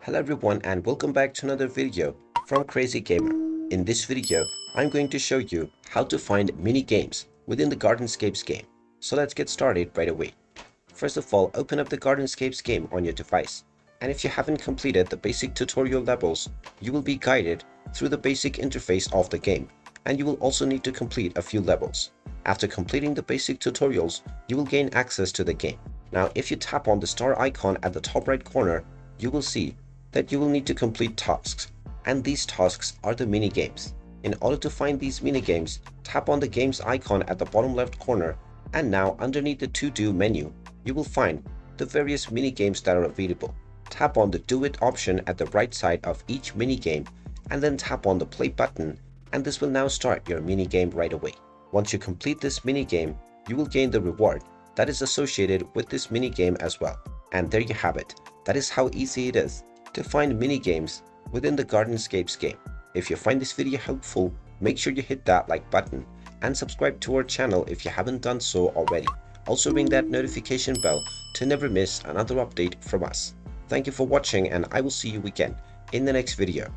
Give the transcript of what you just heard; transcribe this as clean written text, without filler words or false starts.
Hello everyone and welcome back to another video from Crazy Gamer. In this video, I'm going to show you how to find mini games within the Gardenscapes game. So let's get started right away. First of all, open up the Gardenscapes game on your device. And if you haven't completed the basic tutorial levels, you will be guided through the basic interface of the game. And you will also need to complete a few levels. After completing the basic tutorials, you will gain access to the game. Now, if you tap on the star icon at the top right corner, you will see that you will need to complete tasks, and these tasks are the mini games. In order to find these mini games, tap on the games icon at the bottom left corner, and now underneath the to do menu, you will find the various mini games that are available. Tap on the do it option at the right side of each mini game, and then tap on the play button, and this will now start your mini game right away. Once you complete this mini game, you will gain the reward that is associated with this mini game as well. And there you have it. That is how easy it is to find mini games within the Gardenscapes game. If you find this video helpful, make sure you hit that like button and subscribe to our channel if you haven't done so already. Also ring that notification bell to never miss another update from us. Thank you for watching, and I will see you again in the next video.